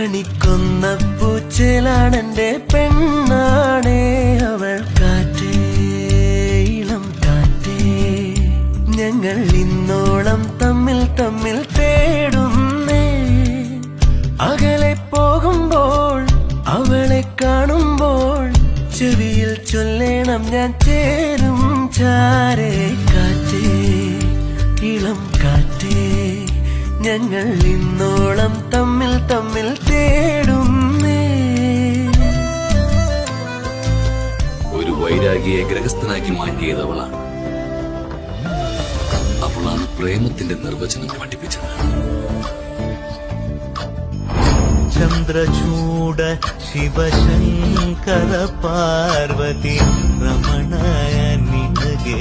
കണിക്കൊന്ന പൂച്ചേലാണെന്റെ പെണ്ണാണേ അവൾ. കാറ്റേ ഇളം കാറ്റേ, ഞങ്ങൾ ഇന്നോളം തമ്മിൽ തമ്മിൽ തേടുന്നേ. അകലെ പോകുമ്പോൾ അവളെ കാണുമ്പോൾ ചെവിയിൽ ചൊല്ലേണം ഞാൻ ചേരും ചാരേ. കാറ്റേ ഇളം കാറ്റേ, ഞങ്ങൾ ഇന്നോളം തമ്മിൽ തമ്മിൽ തേടുന്നേ. ഒരു വൈരാഗിയെ ഗ്രഹസ്ഥനാക്കി മാറ്റിയതവളാണ്. അവളാണ് പ്രേമത്തിന്റെ നിർവചനം പഠിപ്പിച്ചത്. ചന്ദ്രചൂഡ ശിവശങ്കര പാർവതി രമണ ನಿನಗೆ